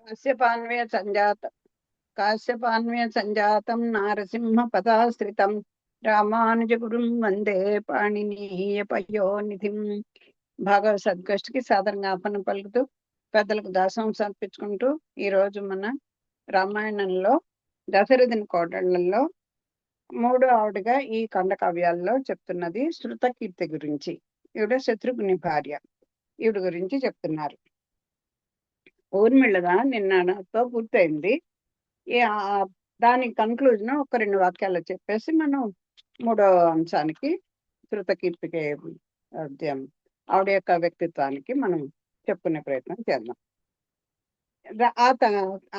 కాశ్యపాన్వయ సంజాత కాశ్యపాన్వయ సంజాతం నారసింహ పదాశ్రితం రామానుజగురుం వందే పాణినీయ పయోనిధిం. భాగవత సద్గోష్ఠికి సాదరంగాపన పలుకుతూ పెద్దలకు దాసం సమర్పించుకుంటూ ఈరోజు మన రామాయణంలో దశరథుని కోటళ్లలో మూడో ఆవిడగా ఈ ఖండకావ్యాల్లో చెప్తున్నది శృతకీర్తి గురించి. ఈవిడ శత్రుఘ్ని భార్య. ఈవిడ గురించి చెప్తున్నారు. ఊర్మిళగా నిన్నతో పూర్తయింది. దాని కన్క్లూజన్ ఒక 2 వాక్యాలు చెప్పేసి మనం మూడో అంశానికి శృతకీర్తికి ఆవిడ యొక్క వ్యక్తిత్వానికి మనం చెప్పుకునే ప్రయత్నం చేద్దాం.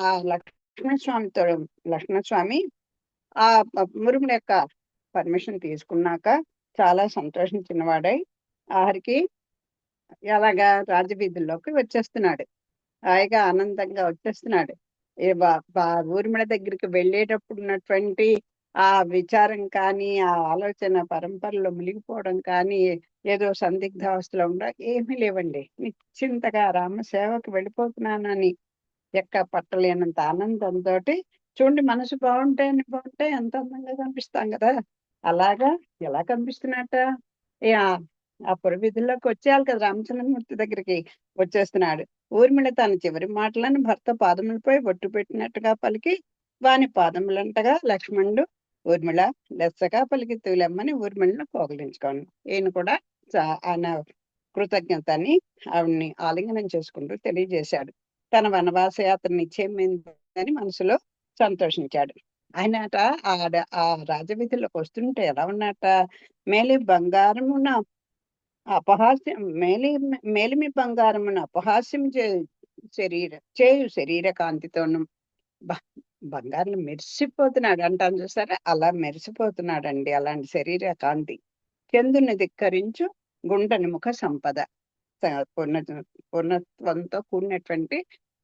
ఆ లక్ష్మణస్వామితో లక్ష్మణస్వామి ఆ మురుముల యొక్క పర్మిషన్ తీసుకున్నాక చాలా సంతోషించిన వాడై ఆఖరికి ఎలాగా రాజవీధుల్లోకి వచ్చేస్తున్నాడు. హాయిగా ఆనందంగా వచ్చేస్తున్నాడు. ఊర్మిళ దగ్గరికి వెళ్ళేటప్పుడు ఉన్నటువంటి ఆ విచారం కానీ, ఆ ఆలోచన పరంపరలో మునిగిపోవడం కానీ, ఏదో సందిగ్ధావస్థలో ఏమీ లేవండి. నిశ్చింతగా రామ సేవకు వెళ్ళిపోతున్నానని పట్టలేనంత ఆనందంతో చూడండి, మనసు బాగుంటే ఎంత అందంగా కనిపిస్తాం కదా. అలాగా ఎలా కనిపిస్తున్నట్ట ఆ పురవీధుల్లోకి వచ్చేయాలి కదా. రామచంద్రమూర్తి దగ్గరికి వచ్చేస్తున్నాడు. ఊర్మిళ తన చివరి మాటలను భర్త పాదములపై బొట్టు పెట్టినట్టుగా పలికి వాని పాదములంటగా లక్ష్మణుడు ఊర్మిళ లెస్సగా పలికి తూలెమ్మని ఊర్మిళను పోగలించుకోను. ఈయన కూడా ఆయన కృతజ్ఞతని ఆవిడ్ని ఆలింగనం చేసుకుంటూ తెలియజేశాడు. తన వనవాస యాత్ర నిశ్చయమైందని మనసులో సంతోషించాడు. ఆయనట ఆ రాజవీధిలోకి వస్తుంటే ఎలా ఉన్నట, మేలి బంగారమున అపహాస్యం మేలిమి బంగారమున అపహాస్యం చేయు శరీర కాంతితోను బంగారం మెరిసిపోతున్నాడు అంటాను చూసారా, అలా మెరిసిపోతున్నాడండి. అలాంటి శరీర కాంతి. చంద్రుని ధిక్కరించు గుండని ముఖ సంపద. పూర్ణత్వంతో కూడినటువంటి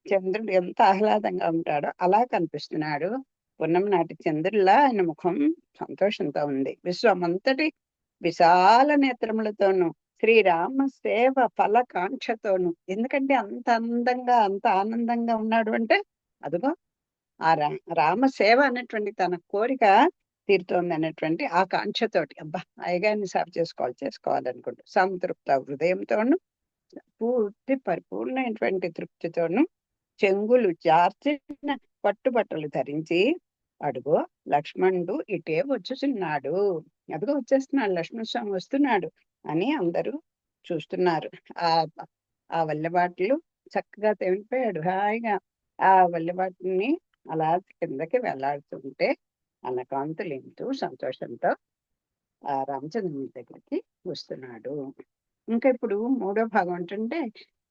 చంద్రుడు ఎంత ఆహ్లాదంగా ఉంటాడో అలా కనిపిస్తున్నాడు. పూర్ణం నాటి చంద్రులా ఆయన ముఖం సంతోషంతో ఉంది. విశ్వమంతటి విశాల నేత్రములతోనూ శ్రీరామ సేవ ఫలకాంక్షతోను. ఎందుకంటే అంత అందంగా అంత ఆనందంగా ఉన్నాడు అంటే అదిగో ఆ రామ సేవ అనేటువంటి తన కోరిక తీరుతోంది అనేటువంటి ఆ కాంక్షతోటి అబ్బా అయ్యగారిని సేవ చేసుకోవాలనుకుంటూ సంతృప్త హృదయంతోను పూర్తి పరిపూర్ణమైనటువంటి తృప్తితోను చెంగులు జార్చిన పట్టుబట్టలు ధరించి అడుగో లక్ష్మణుడు ఇటే వచ్చుచున్నాడు. అదిగో వచ్చేస్తున్నాడు, లక్ష్మణస్వామి వస్తున్నాడు అని అందరూ చూస్తున్నారు. ఆ వల్లెబాటలు చక్కగా తెమిపోయాడు. హాయిగా ఆ వల్లెబాటిని అలా కిందకి వెళ్లాడుతుంటే అన్నకాంతులు ఎంతో సంతోషంతో ఆ రామచంద్రుని దగ్గరికి వస్తున్నాడు. ఇంకా ఇప్పుడు మూడో భాగం ఏంటంటే,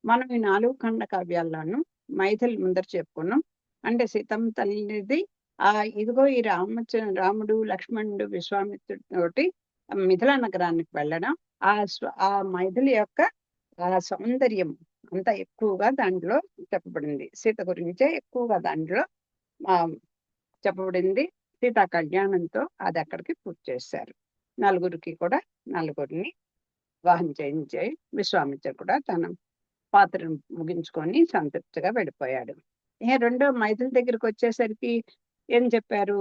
మనం ఈ 4 ఖండ కావ్యాల్లోనూ మైథిలి ముందర చెప్పుకున్నాం. అంటే సీతమ్మ తల్లిది ఇదిగో ఈ రాముడు లక్ష్మణుడు విశ్వామిత్రుడితోటి మిథిలా నగరానికి వెళ్ళడం, ఆ మైథిలి యొక్క ఆ సౌందర్యం అంత ఎక్కువగా దాంట్లో చెప్పబడింది. సీత గురించే ఎక్కువగా దాంట్లో చెప్పబడింది. సీతా కళ్యాణంతో అది అక్కడికి పూర్తి చేశారు. నలుగురిని వివాహం చేయించే విశ్వామిత్రుడు కూడా తన పాత్రను ముగించుకొని సంతృప్తిగా వెళ్ళిపోయాడు. రెండో మైథిలి దగ్గరికి వచ్చేసరికి ఏం చెప్పారు,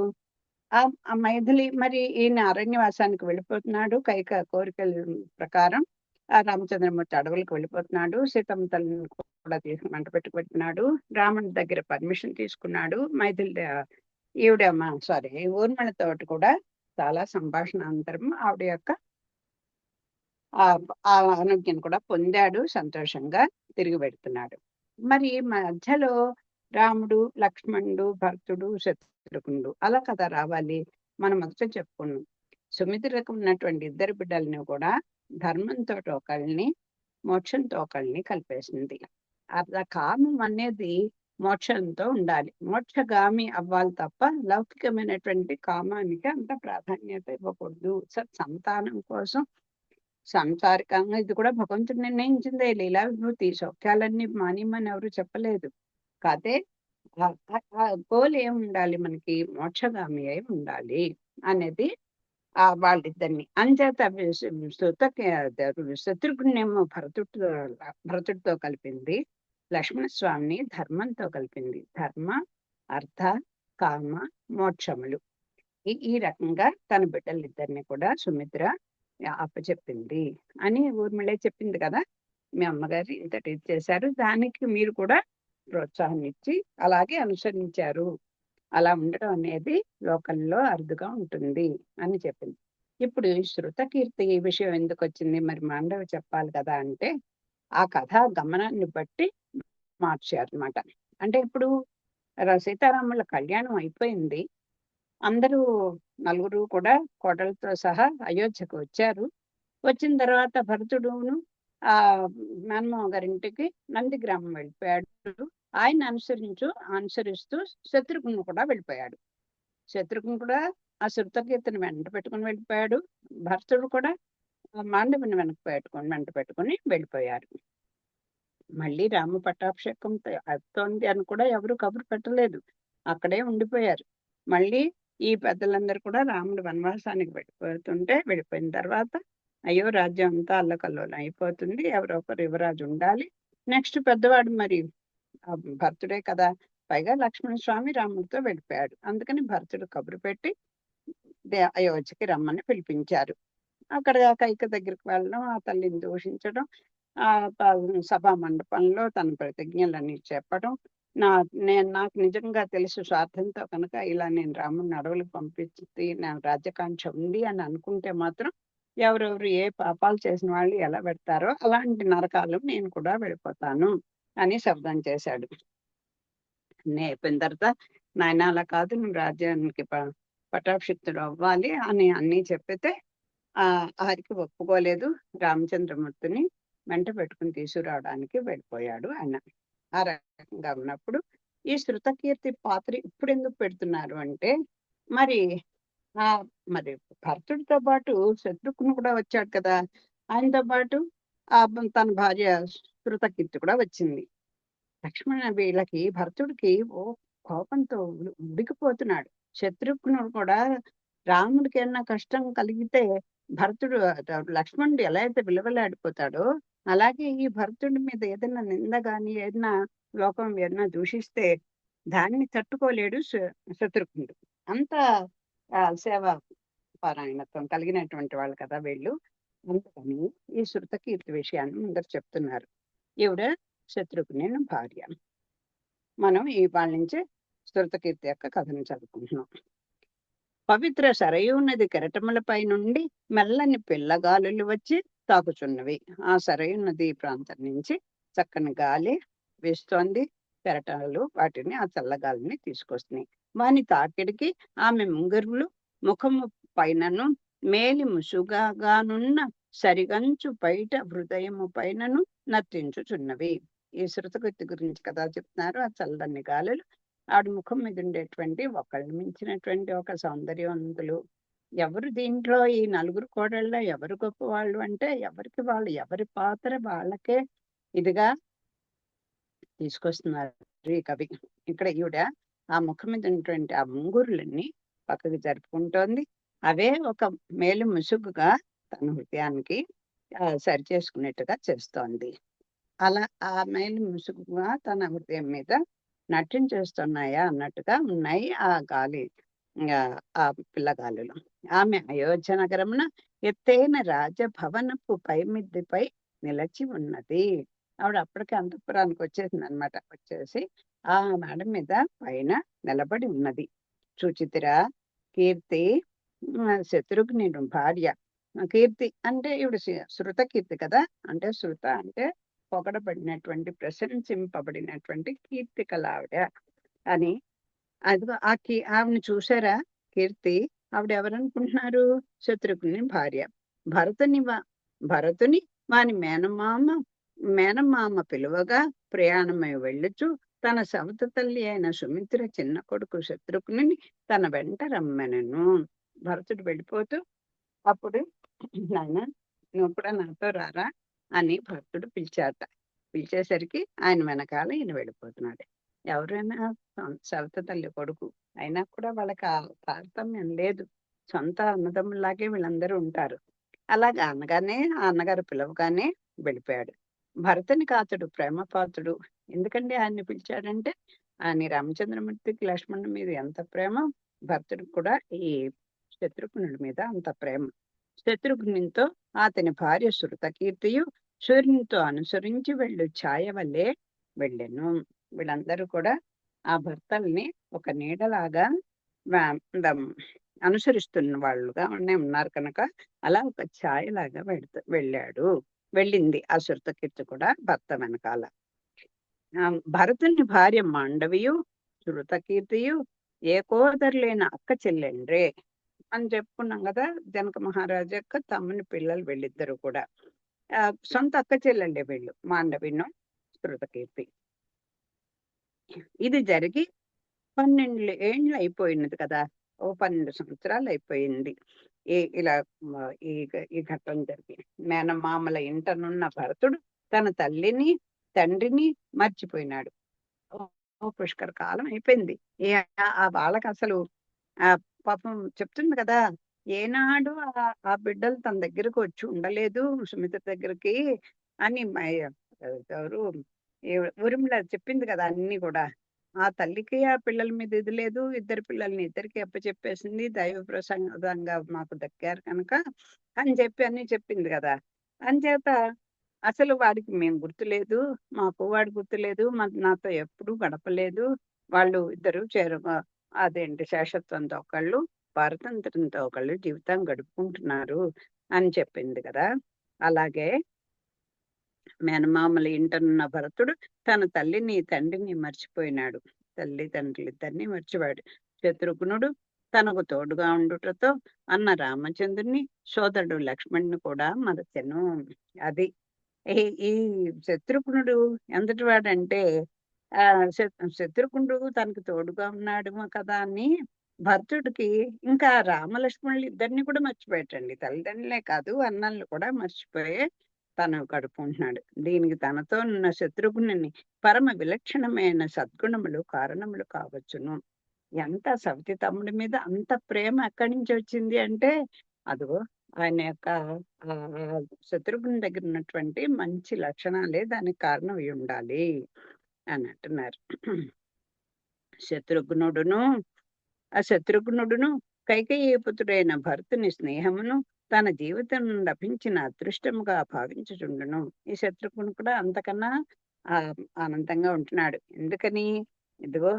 ఆ మైథిలి మరి ఈయన అరణ్యవాసానికి వెళ్ళిపోతున్నాడు. కైక కోరికల ప్రకారం ఆ రామచంద్రమూర్తి అడవులకు వెళ్ళిపోతున్నాడు. సీతమ్మ తల్లిని కూడా మంట పెట్టుకు పెడుతున్నాడు. రాముడి దగ్గర పర్మిషన్ తీసుకున్నాడు. మైథిలి ఊర్మిళతో కూడా చాలా సంభాషణ అనంతరం ఆవిడ యొక్క ఆ అనుజ్ఞను కూడా పొందాడు. సంతోషంగా తిరిగి పెడుతున్నాడు. మరి మధ్యలో రాముడు లక్ష్మణుడు భరతుడు శత్రుఘ్నుడు అలా కదా రావాలి. మనం మొదట చెప్పుకున్నాం, సుమిత్రకు ఉన్నటువంటి 2 బిడ్డలని కూడా ధర్మంతో ఒకళ్ళని మోక్షంతో ఒకళ్ళని కలిపేసింది. అట్లా కామం అనేది మోక్షంతో ఉండాలి, మోక్షగామి అవ్వాలి తప్ప లౌకికమైనటువంటి కామానికి అంత ప్రాధాన్యత ఇవ్వకూడదు. సంతానం కోసం సంసారికంగా ఇది కూడా భగవంతుడు నిర్ణయించిందే. లీలా విభూతి సౌఖ్యాలన్నీ మానిమని ఎవరు చెప్పలేదు. కాదే గోల్ ఏమి ఉండాలి, మనకి మోక్షగామి అయి ఉండాలి అనేది వాళ్ళిద్దరిని. అంచేత శత్రుఘ్నేమో భరతుడితో కలిపింది. లక్ష్మణస్వామిని ధర్మంతో కలిపింది. ధర్మ, అర్థ, కామ, మోక్షములు. ఈ రకంగా తన బిడ్డలిద్దరిని కూడా సుమిత్ర అప్పచెప్పింది అని ఊర్మిళ చెప్పింది కదా. మీ అమ్మగారు ఇంతటి చేశారు, దానికి మీరు కూడా ప్రోత్సాహం ఇచ్చి అలాగే అనుసరించారు. అలా ఉండడం అనేది లోకంలో అరుదుగా ఉంటుంది అని చెప్పింది. ఇప్పుడు శృతకీర్తి ఈ విషయం ఎందుకు వచ్చింది, మరి మాండవి చెప్పాలి కదా అంటే ఆ కథా గమనాన్ని బట్టి మార్చారనమాట. అంటే ఇప్పుడు సీతారాముల కళ్యాణం అయిపోయింది. అందరూ నలుగురు కూడా కోడలతో సహా అయోధ్యకు వచ్చారు. వచ్చిన తర్వాత భరతుడును ఆ మేనమామ గారింటికి నందిగ్రామం వెళ్ళిపోయాడు. ఆయన అనుసరిస్తూ శత్రుఘ్నుడు కూడా వెళ్ళిపోయాడు. శత్రుఘ్నుడు కూడా ఆ శృతకీర్తిని వెంట పెట్టుకుని వెళ్ళిపోయాడు. భరతుడు కూడా మాండవిని వెంట పెట్టుకుని వెళ్ళిపోయారు. మళ్ళీ రామ పట్టాభిషేకం అవుతోంది అని కూడా ఎవరు కబురు పెట్టలేదు, అక్కడే ఉండిపోయారు. మళ్ళీ ఈ పెద్దలందరూ కూడా రాముడు వనవాసానికి వెళ్ళిపోయిన తర్వాత అయ్యో రాజ్యం అంతా అల్లకల్లోలం అయిపోతుంది, ఎవరో ఒకరు యువరాజు ఉండాలి. నెక్స్ట్ పెద్దవాడు మరి భరతుడే కదా, పైగా లక్ష్మణ స్వామి రాముడితో వెళ్ళిపోయాడు. అందుకని భరతుడు కబురు పెట్టి అయోధ్యకి రమ్మని పిలిపించారు. అక్కడ కైక దగ్గరికి వెళ్ళడం, ఆ తల్లిని దూషించడం, ఆ సభా మండపంలో తన ప్రతిజ్ఞలన్నీ చెప్పడం, నాకు నిజంగా తెలుసు స్వార్థంతో కనుక ఇలా నేను రాముడిని అడవులకు పంపించి నా రాజ్యకాంక్ష ఉంది అని అనుకుంటే మాత్రం ఎవరెవరు ఏ పాపాలు చేసిన వాళ్ళు ఎలా పెడతారో అలాంటి నరకాలు నేను కూడా వెళ్ళిపోతాను అని శబ్దం చేశాడు. అయిపోయిన తర్వాత నాయన అలా కాదు, నువ్వు రాజ్యానికి పట్టాభిషిక్తుడు అవ్వాలి అని అన్నీ చెప్పితే ఆరికి ఒప్పుకోలేదు. రామచంద్రమూర్తిని వెంట పెట్టుకుని తీసుకురావడానికి వెళ్ళిపోయాడు ఆయన. ఆ రకంగా ఉన్నప్పుడు ఈ శృతకీర్తి పాత్ర ఇప్పుడు ఎందుకు పెడుతున్నారు అంటే మరి మరి భరతుడితో పాటు శత్రుఘ్నుడు కూడా వచ్చాడు కదా, ఆయనతో పాటు తన భార్య శృతకీర్తి కూడా వచ్చింది. లక్ష్మణ వీళ్ళకి భరతుడికి కోపంతో ఉడికిపోతున్నాడు. శత్రుఘ్నుడు కూడా రాముడికి ఏమన్నా కష్టం కలిగితే లక్ష్మణుడు ఎలా అయితే విలువలాడిపోతాడో అలాగే ఈ భరతుడి మీద ఏదైనా నింద గాని ఏదైనా లోకం ఏదైనా దూషిస్తే దాన్ని తట్టుకోలేడు శత్రుఘ్నుడు. అంత సేవా పారాయణత్వం కలిగినటువంటి వాళ్ళు కదా వీళ్ళు. అందుకని ఈ శృతకీర్తి విషయాన్ని ముందర చెప్తున్నారు. ఈవిడ శత్రుఘ్ని భార్య. మనం వాళ్ళ నుంచి శృతకీర్తి యొక్క కథను చదువుకుంటున్నాం. పవిత్ర సరయూ నది కెరటములపై నుండి మెల్లని పిల్లగాలులు వచ్చి తాకుచున్నవి. ఆ సరయూ నది ప్రాంతం నుంచి చక్కని గాలి వేస్తోంది. కెరటాలు వాటిని ఆ చల్లగాలిని తీసుకొస్తున్నాయి. వాని తాకిడికి ఆమె ముంగురులు ముఖము పైనను మేలి ముసుగానున్న సరిగంచు బయట హృదయము పైనను నర్తించుచున్నవి. ఈ శృతకీర్తి గురించి కదా చెప్తున్నారు. ఆ చల్లని గాలులు ఆవిడ ముఖం మీద ఉండేటువంటి ఒకళ్ళు మించినటువంటి ఒక సౌందర్యవంతులు. ఎవరు దీంట్లో ఈ నలుగురు కోడళ్ళ ఎవరు గొప్ప వాళ్ళు అంటే ఎవరికి వాళ్ళు ఎవరి పాత్ర వాళ్ళకే ఇదిగా తీసుకొస్తున్నారు ఈ కవి. ఇక్కడ ఈవిడ ఆ ముఖం మీద ఉన్నటువంటి ఆ ముంగురులన్నీ పక్కకి జరుపుకుంటోంది. అవే ఒక మేలు ముసుగుగా తన హృదయానికి సరి చేసుకునేట్టుగా చేస్తోంది. అలా ఆ మేలు ముసుగుగా తన హృదయం మీద నాట్యం చేస్తున్నాయా అన్నట్టుగా ఉన్నాయి ఆ గాలి, ఆ పిల్లగాలులు. ఆమె అయోధ్య నగరమున ఎత్తైన రాజభవనపు పైమిద్దిపై నిలచి ఉన్నది. ఆవిడ అప్పటికే అంతఃపురానికి వచ్చేసింది అనమాట. వచ్చేసి ఆ మేడ మీద పైన నిలబడి ఉన్నది. సుచిత్ర కీర్తి శత్రుఘ్ని భార్య. కీర్తి అంటే ఈవిడ శృతకీర్తి కదా, అంటే శృత అంటే పొగడబడినటువంటి ప్రశంసింపబడినటువంటి కీర్తి కలావిడ అని. అదిగో ఆవిడని చూసారా కీర్తి, ఆవిడ ఎవరనుకుంటున్నారు? శత్రుఘ్ని భార్య. భరతుని వాని మేనమామ పిలువగా ప్రయాణమై వెళ్ళుచు తన సవత తల్లి అయిన సుమిత్ర చిన్న కొడుకు శత్రుఘ్ని తన వెంట రమ్మెనను. భరతుడు వెళ్ళిపోతూ అప్పుడు నాయన నువ్వు కూడా నాతో రారా అని భరతుడు పిలిచాట. పిలిచేసరికి ఆయన వెనకాల ఈయన వెళ్ళిపోతున్నాడు. ఎవరైనా సవత తల్లి కొడుకు అయినా కూడా వాళ్ళకి ఆ తారతమ్యం లేదు, సొంత అన్నదమ్ములాగే వీళ్ళందరూ ఉంటారు. అలాగా అనగానే ఆ అన్నగారు పిలవగానే వెళ్ళిపోయాడు. భరతునికి అతడు ప్రేమపాత్రుడు. ఎందుకండి ఆయన్ని పిలిచాడంటే, ఆయన రామచంద్రమూర్తికి లక్ష్మణుడి మీద ఎంత ప్రేమ, భరతుడికి కూడా ఈ శత్రుఘ్నుడి మీద అంత ప్రేమ. శత్రుఘ్నునితో అతని భార్య శృతకీర్తియు సూర్యునితో అనుసరించి వెళ్ళు ఛాయ వల్లే వెళ్ళెను. వీళ్ళందరూ కూడా ఆ భర్తల్ని ఒక నీడలాగా అనుసరిస్తున్న వాళ్ళుగా ఉన్నారు కనుక అలా ఒక ఛాయలాగా వెళ్ళాడు. వెళ్ళింది ఆ శృతకీర్తి కూడా భర్త వెనకాల. భరతుని భార్య మాండవియు శృతకీర్తియు ఏకోదరులైన అక్క చెల్లెండ్రే అని చెప్పుకున్నాం కదా. జనక మహారాజు యొక్క తమ్ముని పిల్లలు వీళ్ళిద్దరు కూడా సొంత అక్క చెల్లెండే వీళ్ళు, మాండవిను శృతకీర్తి. ఇది జరిగి 12 ఏండ్లు అయిపోయినది కదా. ఓ 12 సంవత్సరాలు అయిపోయింది ఇలా ఈ ఘట్టం జరిగి. మేనమామల ఇంటనున్న భరతుడు తన తల్లిని తండ్రిని మర్చిపోయినాడు. పుష్కర కాలం అయిపోయింది. వాళ్ళకి అసలు పాపం చెప్తుంది కదా, ఏనాడు ఆ బిడ్డలు తన దగ్గరకు వచ్చి ఉండలేదు సుమిత్ర దగ్గరికి అని ఎవరు ఊరిమిళ చెప్పింది కదా. అన్ని కూడా ఆ తల్లికి ఆ పిల్లల మీద ఇది లేదు, ఇద్దరు పిల్లల్ని ఇద్దరికి అప్పచెప్పేసింది, దైవ ప్రసంగంగా మాకు దక్కారు కనుక అని చెప్పి అన్ని చెప్పింది కదా. అంచేత అసలు వాడికి మేము గుర్తులేదు, మాకు వాడు గుర్తులేదు, నాతో ఎప్పుడూ గడపలేదు, వాళ్ళు ఇద్దరు అదేంటి శేషత్వంతో ఒకళ్ళు పారతంత్రంతో ఒకళ్ళు జీవితం గడుపుకుంటున్నారు అని చెప్పింది కదా. అలాగే మేనమామల ఇంటనున్న భరతుడు తన తల్లిని తండ్రిని మర్చిపోయినాడు. తల్లి తండ్రులు ఇద్దరిని మర్చిపోయాడు. శత్రుఘ్నుడు తనకు తోడుగా ఉండుటతో అన్న రామచంద్రుని సోదరుడు లక్ష్మణుని కూడా మరచెను. అది ఈ శత్రుఘ్నుడు ఎంతటి వాడంటే శత్రుఘ్నుడు తనకు తోడుగా ఉన్నాడు కదా అని భరతుడికి ఇంకా రామలక్ష్మణులు ఇద్దరిని కూడా మర్చిపోయాటండి. తల్లిదండ్రులే కాదు అన్నల్ని కూడా మర్చిపోయి తను గడుపుకుంటున్నాడు. దీనికి తనతో ఉన్న శత్రుఘ్నుని పరమ విలక్షణమైన సద్గుణములు కారణములు కావచ్చును. ఎంత సవతి తమ్ముడి మీద అంత ప్రేమ ఎక్కడి నుంచి వచ్చింది అంటే అదిగో ఆయన యొక్క శత్రుఘ్నుని దగ్గర ఉన్నటువంటి మంచి లక్షణాలే దానికి కారణం అయి ఉండాలి అని అంటున్నారు. శత్రుఘ్నుడును కైకేయీపుత్రుడైన భరతుని స్నేహమును తన జీవితం లభించిన అదృష్టముగా భావించుచుండును. ఈ శత్రుఘ్నుడు కూడా అంతకన్నా ఆనందంగా ఉంటున్నాడు. ఎందుకని, ఇదిగో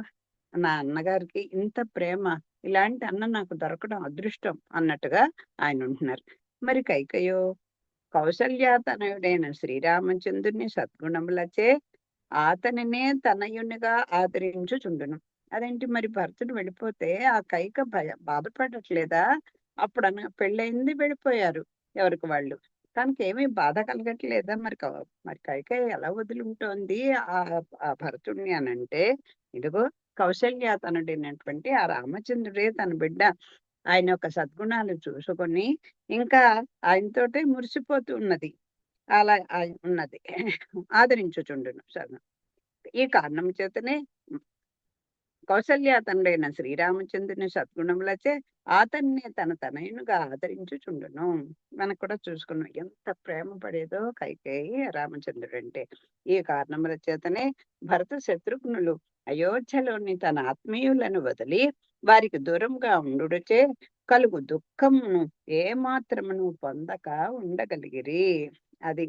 నా అన్నగారికి ఇంత ప్రేమ, ఇలాంటి అన్న నాకు దొరకడం అదృష్టం అన్నట్టుగా ఆయన ఉంటున్నారు. మరి కైకేయో కౌసల్యాతనయుడైన శ్రీరామచంద్రుని సద్గుణములచే అతనినే తనయునిగా ఆదరించుచుండును. అదేంటి మరి భరతుడు వెళ్ళిపోతే ఆ కైక బాధపడట్లేదా? అప్పుడు పెళ్ళయింది, వెళ్ళిపోయారు ఎవరికి వాళ్ళు, తనకి ఏమీ బాధ కలగట్లేదా? మరి కైకేయి ఎలా వదులుంటోంది ఆ భరతుడిని అని అంటే, ఇదిగో కౌశల్యాతనుడైనటువంటి ఆ రామచంద్రుడే తన బిడ్డ, ఆయన యొక్క సద్గుణాలు చూసుకొని ఇంకా ఆయనతోటే మురిసిపోతూ ఉన్నది. అలా ఉన్నది ఆదరించుచుండును. ఈ కారణం చేతనే కౌసల్యాతనుడైన శ్రీరామచంద్రుని సద్గుణములచే అతన్ని తన తనయునుగా ఆదరించుచుండును. మనకు కూడా చూసుకున్నాం ఎంత ప్రేమ పడేదో కైకేయి రామచంద్రుడు అంటే. ఈ కారణముల చేతనే భరత శత్రుఘ్నులు అయోధ్యలోని తన ఆత్మీయులను వదిలి వారికి దూరంగా ఉండుటచే కలుగు దుఃఖమును ఏమాత్రమును పొందక ఉండగలిగిరి. అది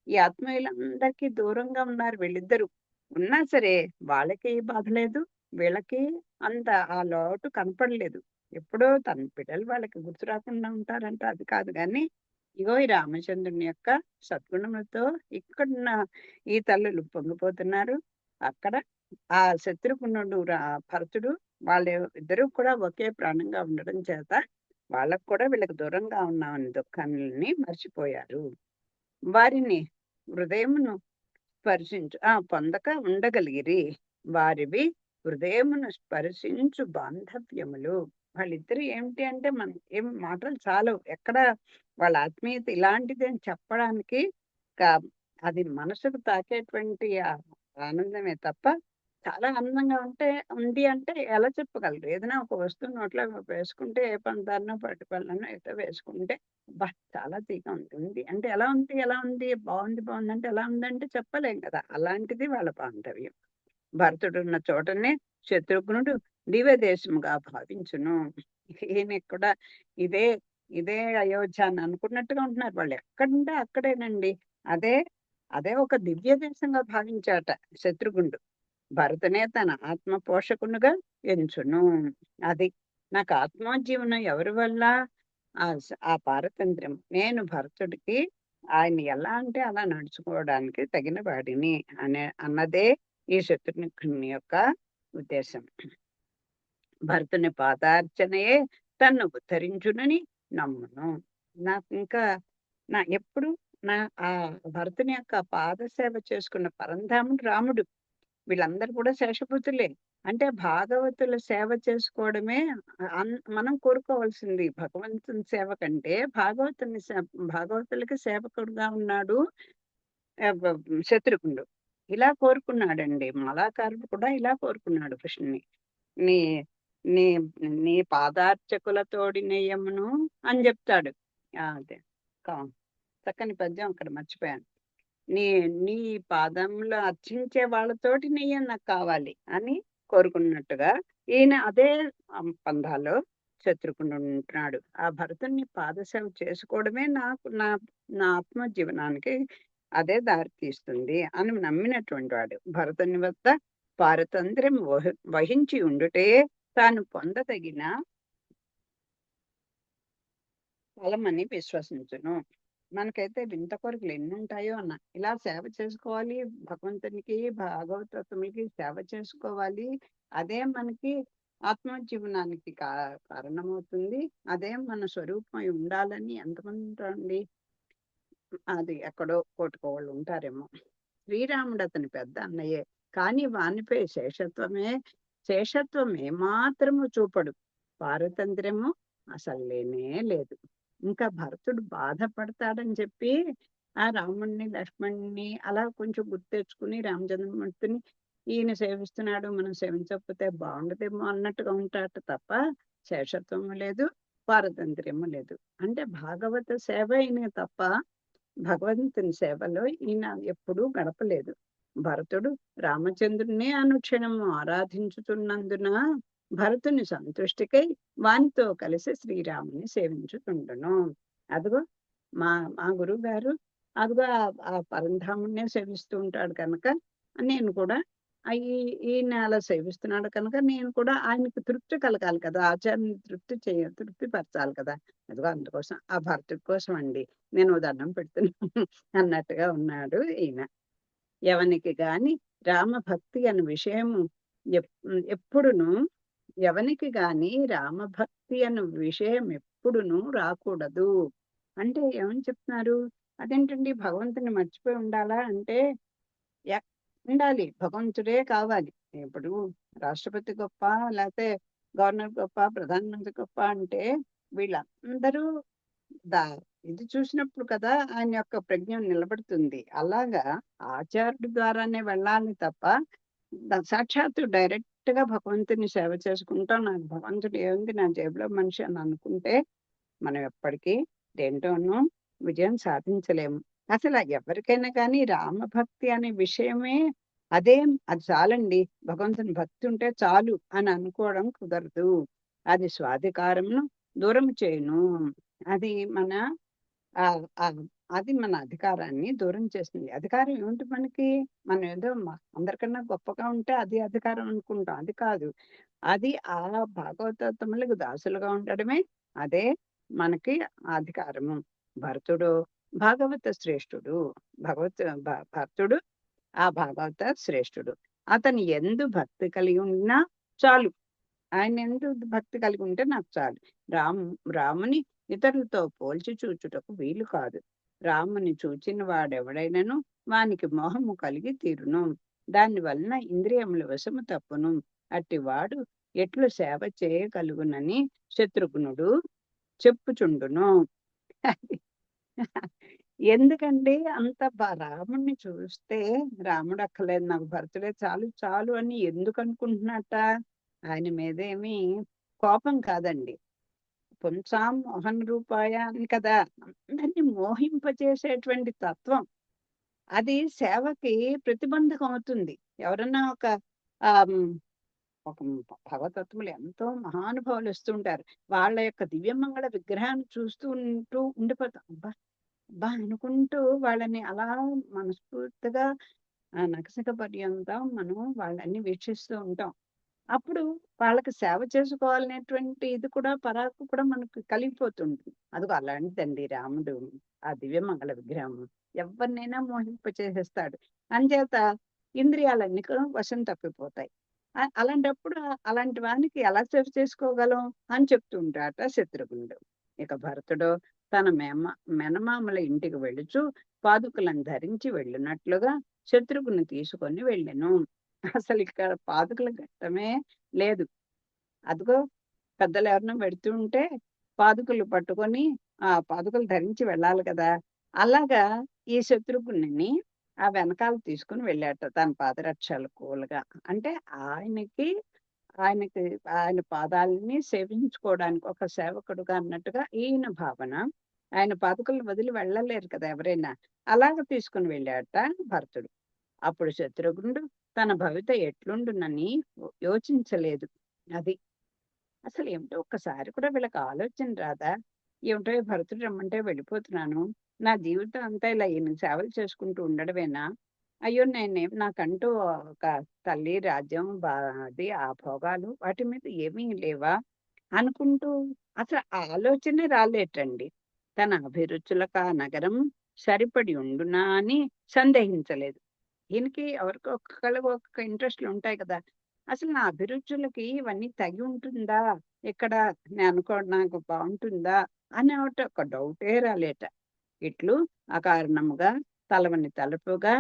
ఈ ఆత్మీయులందరికీ దూరంగా ఉన్నారు వీళ్ళిద్దరు. ఉన్నా సరే వాళ్ళకి బాధ లేదు, వీళ్ళకి అంత ఆ లోటు కనపడలేదు. ఎప్పుడో తన బిడ్డలు వాళ్ళకి గుర్తు రాకుండా ఉంటారంట, అది కాదు. కానీ ఇగో ఈ రామచంద్రుని యొక్క సద్గుణములతో ఇక్కడున్న ఈ తల్లులు పొంగిపోతున్నారు. అక్కడ ఆ శత్రుఘ్నుడు భరతుడు వాళ్ళ ఇద్దరు కూడా ఒకే ప్రాణంగా ఉండడం చేత వాళ్ళకు కూడా వీళ్ళకి దూరంగా ఉన్నామని దుఃఖాన్ని మర్చిపోయారు. వారిని హృదయమును పొందక ఉండగలిగిరి. వారివి హృదయమును స్పర్శించు బాంధవ్యములు. వాళ్ళిద్దరు ఏమిటి అంటే ఏం మాటలు చాలవు. ఎక్కడ వాళ్ళ ఆత్మీయత ఇలాంటిది అని చెప్పడానికి అది మనసుకు తాకేటువంటి ఆనందమే తప్ప చాలా ఆనందంగా ఉంది అంటే ఎలా చెప్పగలరు? ఏదైనా ఒక వస్తువు నోట్లో వేసుకుంటే ఏ పంచదారనో, పట్టుపళ్ళనో ఏదో వేసుకుంటే అబ్బా! చాలా తీయగా ఉంది. ఉంది అంటే ఎలా ఉంది? ఎలా ఉంది? బావుంది, బావుందంటే ఎలా ఉందంటే చెప్పలేం కదా! అలాంటిది వాళ్ళ బాంధవ్యం. భరతుడున్న చోటనే శత్రుఘ్నుడు దివ్యదేశముగా భావించును. ఈయనకి కూడా ఇదే, ఇదే అయోధ్య అని అనుకున్నట్టుగా ఉంటున్నారు. వాళ్ళు ఎక్కడుంటే అక్కడేనండి. అదే, అదే ఒక దివ్య దేశంగా భావించాట శత్రుఘ్నుడు. భరతునే తన ఆత్మ పోషకునిగా ఎంచును. అది. నాకు ఆత్మోజ్జీవనం ఎవరి వల్ల? ఆ పారతంత్ర్యం. నేను భరతుడికి ఆయన ఎలా అంటే అలా నడుచుకోవడానికి తగిన వాడిని అన్నదే ఈ శత్రుఘ్నుని యొక్క ఉద్దేశం. భరతుని పాదార్చనయే తన్ను ఉద్ధరించునని నమ్మును. నాకింకా ఎప్పుడు నా ఆ భరతుని యొక్క పాద సేవ చేసుకున్న పరంధాముడు రాముడు. వీళ్ళందరూ కూడా శేషపుత్రులే. అంటే భాగవతుల సేవ చేసుకోవడమే మనం కోరుకోవాల్సింది. భగవంతుని సేవ కంటే భాగవతులకి సేవకుడుగా ఉన్నాడు శత్రుఘ్నుడు. ఇలా కోరుకున్నాడండి. మలాకారుడు కూడా ఇలా కోరుకున్నాడు కృష్ణుని. నీ నీ నీ పాదార్చకులతోడి నెయ్యమును అని చెప్తాడు. అదే కా చక్కని పద్యం అక్కడ మర్చిపోయాను. నీ నీ పాదంలో అర్చించే వాళ్ళతోటి నెయ్యి నాకు కావాలి అని కోరుకున్నట్టుగా ఈయన అదే పంధాలో శత్రుఘ్నుడు ఉంటున్నాడు. ఆ భరతుని పాదసేవ చేసుకోవడమే నాకు నా నా ఆత్మ జీవనానికి అదే దారి తీస్తుంది అని నమ్మినటువంటి వాడు. భరతుని వద్ద పారతంత్ర్యం వహించి ఉండుటే తాను పొందదగిన ఫలమని విశ్వసించును. మనకైతే వింత కోరికలు ఎన్నుంటాయో అన్న. ఇలా సేవ చేసుకోవాలి, భగవంతునికి, భాగవతత్వములకి సేవ చేసుకోవాలి. అదే మనకి ఆత్మజీవనానికి కారణమవుతుంది. అదే మన స్వరూపమై ఉండాలని ఎంతమంది ఉంటారండి? అది ఎక్కడో కోటుకోళ్ళు ఉంటారేమో. శ్రీరాముడు అతని పెద్ద అన్నయ్యే. కానీ వానిపై శేషత్వం ఏమాత్రము చూపడు. పారతంత్ర్యము అసలు లేనే లేదు. ఇంకా భరతుడు బాధపడతాడని చెప్పి ఆ రాముడిని, లక్ష్మణుడిని అలా కొంచెం గుర్తెచ్చుకుని రామచంద్రమూర్తిని ఈయన సేవిస్తున్నాడు, మనం సేవించకపోతే బాగుండదేమో అన్నట్టుగా ఉంటాడు తప్ప శేషత్వము లేదు, పారతంత్ర్యము లేదు. అంటే భాగవత సేవ అయిన తప్ప భగవంతుని సేవలో ఈయన ఎప్పుడూ గడపలేదు. భరతుడు రామచంద్రుడినే అనుక్షణము ఆరాధించుతున్నందున భరతుని సంతుష్టికై వానితో కలిసి శ్రీరాముని సేవించుతుండను. అదిగో మా మా గురువు గారు అదిగో ఆ పరంధాముడినే సేవిస్తూ ఉంటాడు కనుక నేను కూడా ఈయన అలా సేవిస్తున్నాడు కనుక నేను కూడా ఆయనకు తృప్తి కలగాలి కదా! ఆచార్యుని తృప్తి పరచాలి కదా! అదిగో అందుకోసం ఆ భరతుడి కోసం అండి నేను దండం పెడుతున్నాను అన్నట్టుగా ఉన్నాడు ఈయన. ఎవనికి గాని రామభక్తి అను విషయము ఎప్పుడును ఎవనికి గాని రామభక్తి అను విషయం ఎప్పుడును రాకూడదు. అంటే ఏమని చెప్తున్నారు? అదేంటండి భగవంతుని మర్చిపోయి ఉండాలా అంటే ఎక్ ఉండాలి. భగవంతుడే కావాలి. ఇప్పుడు రాష్ట్రపతి గొప్ప, లేతే గవర్నర్ గొప్ప, ప్రధానమంత్రి గొప్ప అంటే వీళ్ళందరూ దా ఇది చూసినప్పుడు కదా ఆయన యొక్క ప్రజ్ఞ నిలబడుతుంది. అలాగా ఆచార్యుడి ద్వారానే వెళ్ళాలి తప్ప సాక్షాత్తు డైరెక్ట్‌గా భగవంతుని సేవ చేసుకుంటాం. నాకు భగవంతుడు ఏముంది నా జేబులో మనిషి అని అనుకుంటే మనం ఎప్పటికీ దేంట్లోనూ విజయం సాధించలేము. అసల ఎవరికైనా కానీ రామభక్తి అనే విషయమే అది చాలండి. భగవంతుని భక్తి ఉంటే చాలు అని అనుకోవడం కుదరదు. అది స్వాధికారమును దూరం చేయును. అది మన అది మన అధికారాన్ని దూరం చేస్తుంది. అధికారం ఏమిటి మనకి? మనం ఏదో అందరికన్నా గొప్పగా ఉంటే అది అధికారం అనుకుంటాం. అది కాదు. అది ఆ భాగవతోత్తములకు దాసులుగా ఉండడమే అదే మనకి అధికారము. భరతుడు భాగవత శ్రేష్ఠుడు. భరతుడు ఆ భాగవత శ్రేష్ఠుడు. అతని యందు భక్తి కలిగి ఉన్నా చాలు. ఆయన యందు భక్తి కలిగి ఉంటే నాకు చాలు. రాముని ఇతరులతో పోల్చి చూచుటకు వీలు కాదు. రాముని చూచిన వాడెవడైనను వానికి మోహము కలిగి తీరును. దాని వలన ఇంద్రియముల వశము తప్పును. అట్టివాడు ఎట్లు సేవ చేయగలుగునని శత్రుఘ్నుడు చెప్పుచుండును. ఎందుకండి అంత రాముడిని చూస్తే రాముడు అక్కర్లేదు నాకు భరతుడే చాలు చాలు అని ఎందుకు అనుకుంటున్నట్ట? ఆయన మీదేమి కోపం కాదండి. పుంసాం మోహన రూపాయ అని కదా! అందరిని మోహింపచేసేటువంటి తత్వం. అది సేవకి ప్రతిబంధకం అవుతుంది. ఎవరన్నా ఆహ్, హ్మ్, ఒక భగవతత్వములు ఎంతో మహానుభావులు వస్తుంటారు. వాళ్ళ యొక్క దివ్యమంగళ విగ్రహాన్ని చూస్తూ ఉండిపోతాం. అబ్బా! అబ్బా! అనుకుంటూ వాళ్ళని అలా మనస్ఫూర్తిగా నకశిక పర్యంతం మనం వాళ్ళని వీక్షిస్తూ ఉంటాం. అప్పుడు వాళ్ళకి సేవ చేసుకోవాలనేటువంటి ఇది కూడా పరాకు కూడా మనకు కలిగిపోతుంది. అదిగో అలాంటిదండి రాముడు. ఆ దివ్యమంగళ విగ్రహం ఎవరినైనా మోహింపచేసేస్తాడు. అంచేత ఇంద్రియాలన్నీ కూడా వశం తప్పిపోతాయి. అలాంటప్పుడు అలాంటి వానికి ఎలా సేవ చేసుకోగలం అని చెప్తూ ఉంటాడట శత్రుఘ్నుడు. ఇక భరతుడు తన మేనమామల ఇంటికి వెళుచు పాదుకలను ధరించి వెళ్ళినట్లుగా శత్రుఘ్ని తీసుకొని వెళ్ళెను. అసలు ఇక్కడ పాదుకల ఘట్టమే లేదు. అదిగో పెద్దలు ఎవరైనా పెడుతూ ఉంటే పాదుకలు పట్టుకొని ఆ పాదుకలు ధరించి వెళ్ళాలి కదా! అలాగా ఈ శత్రుఘ్నుని ఆ వెనకాల తీసుకొని వెళ్ళాడట తన పాదరక్షలకులుగా. అంటే ఆయనకి ఆయనకి ఆయన పాదాలని సేవించుకోవడానికి ఒక సేవకుడుగా అన్నట్టుగా ఈయన భావన. ఆయన పాదుకలను వదిలి వెళ్ళలేరు కదా ఎవరైనా. అలాగ తీసుకొని వెళ్ళాడట భరతుడు. అప్పుడు శత్రుఘ్నుడు తన భవిత ఎట్లుండునని యోచించలేదు. అది. అసలేమిటో ఒక్కసారి కూడా వీళ్ళకి ఆలోచన రాదా? ఏమిటో ఈ భరతుడు రమ్మంటే వెళ్ళిపోతున్నాను. నా జీవితం అంతా ఇలా ఈయన సేవలు చేసుకుంటూ ఉండడమేనా? అయ్యో! నాకంటూ ఒక తల్లి, రాజ్యం, అది ఆ భోగాలు వాటి మీద ఏమీ లేవా? అనుకుంటూ అసలు ఆ ఆలోచనే రాలేటండి. తన అభిరుచులకు ఆ నగరం సరిపడి ఉండునా అని సందేహించలేదు. ఈయనకి ఎవరికో ఒక్కొక్కళ్ళకి ఒక్కొక్క ఇంట్రెస్ట్‌లుంటాయి కదా! అసలు నా అభిరుచులకి ఇవన్నీ తగి ఉంటుందా? ఇక్కడ నాకు బావుంటుందా? అనే ఒక డౌటే రాలేట. ఇట్లు అకారణముగా తలవని తలపుగా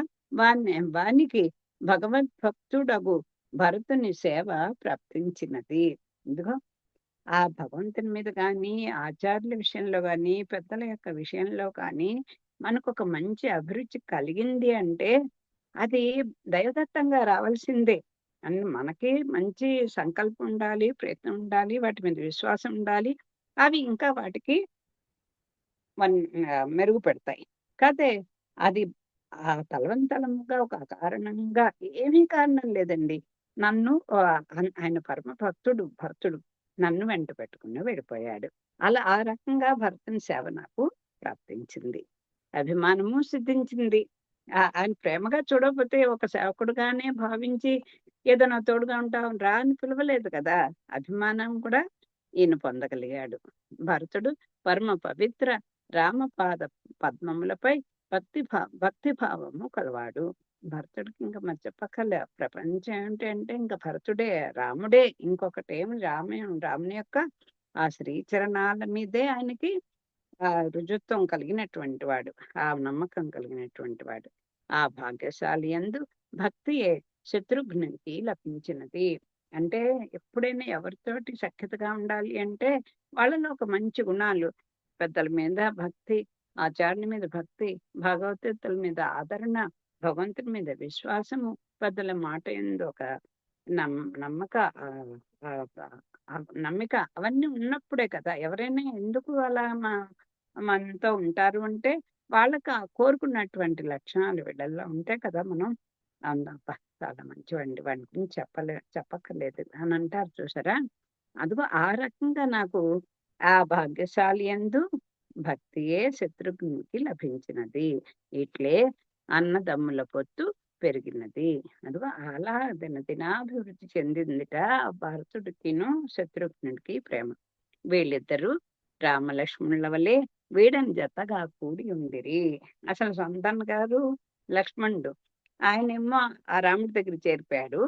వానికి భగవద్భక్తుడగు భరతుని సేవ ప్రాప్తించినది. ఇదిగో ఆ భగవంతుని మీద గానీ, ఆచార్యుల విషయంలో గానీ, పెద్దల యొక్క విషయంలో కానీ, మనకొక మంచి అభిరుచి కలిగింది అంటే, అది దైవదత్తంగా రావాల్సిందే. మనకి మంచి సంకల్పం ఉండాలి, ప్రయత్నం ఉండాలి, వాటి మీద విశ్వాసం ఉండాలి. అవి ఇంకా వాటికి మెరుగుపెడతాయి. కాతే అది తలవంతలముగా ఒక కారణంగా ఏమీ కారణం లేదండి. నన్ను ఆయన పరమ భక్తుడు భరతుడు. నన్ను వెంట పెట్టుకుని వెళ్ళిపోయాడు. అలా ఆ రకంగా భరతుని సేవ నాకు ప్రాప్తించింది. అభిమానము సిద్ధించింది. ఆయన ప్రేమగా చూడకపోతే ఒక సేవకుడుగానే భావించి ఏదో నా తోడుగా ఉంటావు రా అని పిలవలేదు కదా! అభిమానం కూడా ఈయన పొందగలిగాడు. భరతుడు పరమ పవిత్ర రామపాద పద్మములపై భక్తి భావము కలవాడు. భరతుడికి ఇంక మరి చెప్పక్కర్లే. ప్రపంచం ఏంటి అంటే ఇంక భరతుడే, రాముడే. ఇంకొకటేమి రాముని యొక్క ఆ శ్రీచరణాల మీదే ఆయనకి రుజుత్వం కలిగినటువంటి వాడు. ఆ నమ్మకం కలిగినటువంటి వాడు. ఆ భాగ్యశాలి యందు భక్తియే శత్రుఘ్నునికి లభించినది. అంటే ఎప్పుడైనా ఎవరితోటి సఖ్యతగా ఉండాలి అంటే వాళ్ళలో ఒక మంచి గుణాలు పెద్దల మీద భక్తి, ఆచార్యుల మీద భక్తి, భగవద్గీతల మీద ఆదరణ, భగవంతుని మీద విశ్వాసము, పెద్దల మాట యందు ఒక నమ్మక నమ్మిక అవన్నీ ఉన్నప్పుడే కదా! ఎవరైనా ఎందుకు అలా మనతో ఉంటారు అంటే వాళ్ళకి కోరుకున్నటువంటి లక్షణాలు వీళ్ళల్లో ఉంటే కదా మనం అబ్బా! చాలా మంచివాడండి. వాడి గురించి చెప్పక్కర్లేదు అని అంటారు చూసారా? అదిగో ఆ రకంగా నాకు ఆ భాగ్యశాలి యందు భక్తియే శత్రుఘ్నునికి లభించినది. ఇట్లే అన్నదమ్ముల పొత్తు పెరిగినది. అదిగో అలా దినాభివృద్ధి చెందిందిట భరతుడికిను, శత్రుఘ్నుడికి ప్రేమ. వీళ్ళిద్దరూ రామలక్ష్మణుల వలె వీడని జతగా కూడి ఉండిరి. అసలు సొంతన్న గారు లక్ష్మణుడు. ఆయనేమో ఆ రాముడి దగ్గరికి చేరిపోయాడు.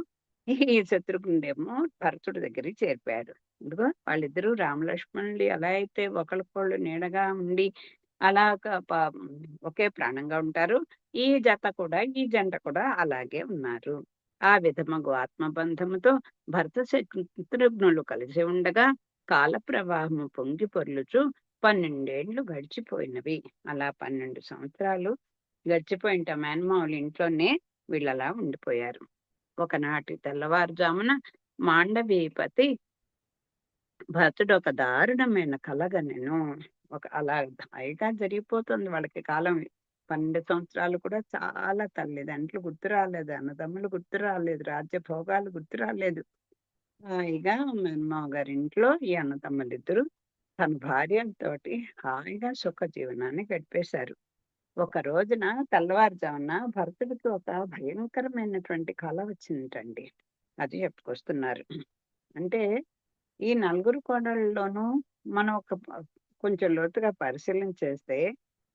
ఈ శత్రుఘ్నుడేమో భరతుడి దగ్గరికి చేరిపోయాడు. ఇదిగో వాళ్ళిద్దరూ రామలక్ష్మణులు ఎలా అయితే ఒకళ్ళకొకళ్ళు నీడగా ఉండి అలాగా ఒకే ప్రాణంగా ఉంటారు. ఈ జంట కూడా అలాగే ఉన్నారు. ఆ విధమగు ఆత్మబంధముతో భరత శత్రుఘ్నులు కలిసి ఉండగా కాల ప్రవాహము పొంగి పొర్లుచు 12 గడిచిపోయినవి. అలా 12 సంవత్సరాలు గడిచిపోయింట మేనమామల ఇంట్లోనే వీళ్ళలా ఉండిపోయారు. ఒకనాటి తెల్లవారుజామున మాండవీపతి భరతుడు ఒక దారుణమైన కలగనెను. అలా హాయిగా జరిగిపోతుంది వాళ్ళకి కాలం. 12 సంవత్సరాలు కూడా చాలా తల్లిదండ్రులు గుర్తు రాలేదు, అన్నదమ్ములు గుర్తు రాలేదు, రాజ్య భోగాలు గుర్తు రాలేదు. హాయిగా మేనమామ గారింట్లో ఈ అన్నదమ్ములిద్దరూ తన భార్యలతోటి హాయిగా సుఖ జీవనాన్ని గడిపేశారు. ఒక రోజున తెల్లవారుజామున భరతుడికి ఒక భయంకరమైనటువంటి కల వచ్చిందండి. అది చెప్పుకొస్తున్నారు. అంటే ఈ నలుగురు కోడళ్ళలోనూ మనం కొంచెం లోతుగా పరిశీలన చేస్తే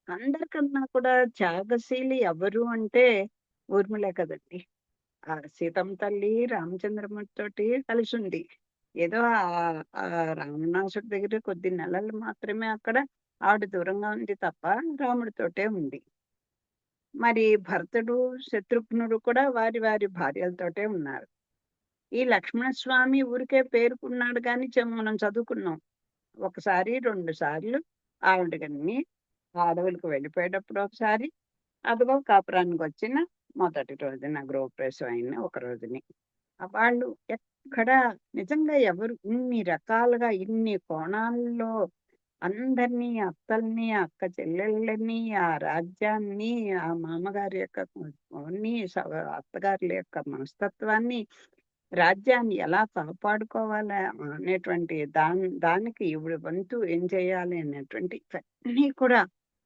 అందరికన్నా కూడా త్యాగశీలి ఎవరు అంటే ఊర్మిళే కదండి. ఆ సీతమ్మ తల్లి రామచంద్రమూర్తితోటి కలిసుంది. ఏదో రావణాసుడి దగ్గర కొద్ది నెలలు మాత్రమే అక్కడ ఆవిడ దూరంగా ఉంది తప్ప రాముడితోటే ఉంది. మరి భరతుడు శత్రుఘ్నుడు కూడా వారి వారి భార్యలతోటే ఉన్నారు. ఈ లక్ష్మణస్వామి ఊరికే పేరుకున్నాడు కానీ మనం చదువుకున్నాం. ఒకసారి 2 సార్లు ఆవిడని అడవులకు వెళ్ళిపోయేటప్పుడు ఒకసారి, అదిగో కాపురానికి వచ్చిన మొదటి రోజున గృహప్రవేశం అయిన ఒక రోజుని. వాళ్ళు ఎక్కడ నిజంగా ఎవరు ఇన్ని రకాలుగా ఇన్ని కోణాల్లో అందరినీ, అత్తల్ని, అక్క చెల్లెళ్ళని, ఆ రాజ్యాన్ని, ఆ మామగారి యొక్క అత్తగారుల యొక్క మనస్తత్వాన్ని, రాజ్యాన్ని ఎలా కాపాడుకోవాలి అనేటువంటి దానికి ఈవిడ వంతు ఏం చేయాలి అనేటువంటి ఇవన్నీ కూడా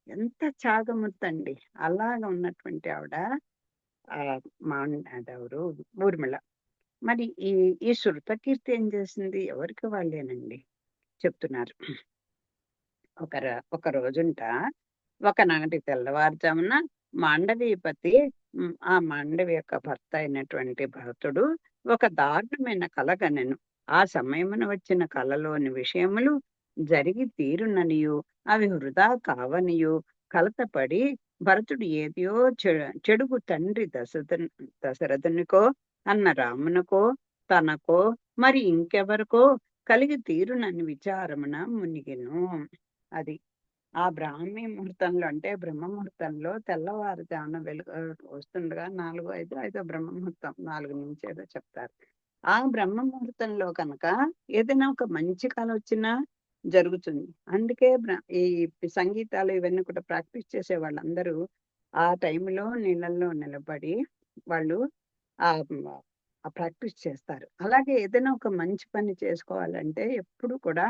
ఎంత త్యాగమూర్తండి. అలాగా ఉన్నటువంటి ఆవిడ అదెవరు ఊర్మిళ. మరి ఈ ఈ శృతకీర్తి ఏం చేసింది? ఎవరికి వాళ్ళేనండి చెప్తున్నారు. ఒక రోజుంట ఒకనాటి తెల్లవారుజామున మాండవీపతి ఆ మాండవి యొక్క భర్త అయినటువంటి భరతుడు ఒక దారుణమైన కల కనెను. ఆ సమయమున వచ్చిన కలలోని విషయములు జరిగి తీరుననియు అవి వృధా కావనియు కలతపడి భరతుడు ఏదియో చెడుగు తండ్రి దశరథునికో అన్న రామునికో తనకో మరి ఇంకెవరికో కలిగి తీరునని విచారమున మునిగెను. అది ఆ బ్రాహ్మీ ముహూర్తంలో అంటే బ్రహ్మ ముహూర్తంలో తెల్లవారుజామున వెలుగు వస్తుండగా 4, 5 బ్రహ్మ ముహూర్తం 4 నుంచి ఏదో చెప్తారు. ఆ బ్రహ్మ ముహూర్తంలో కనుక ఏదైనా ఒక మంచి కళ వచ్చినా జరుగుతుంది. అందుకే ఈ సంగీతాలు ఇవన్నీ కూడా ప్రాక్టీస్ చేసే వాళ్ళందరూ ఆ టైంలో నీళ్ళల్లో నిలబడి వాళ్ళు ఆ ప్రాక్టీస్ చేస్తారు. అలాగే ఏదైనా ఒక మంచి పని చేసుకోవాలంటే ఎప్పుడు కూడా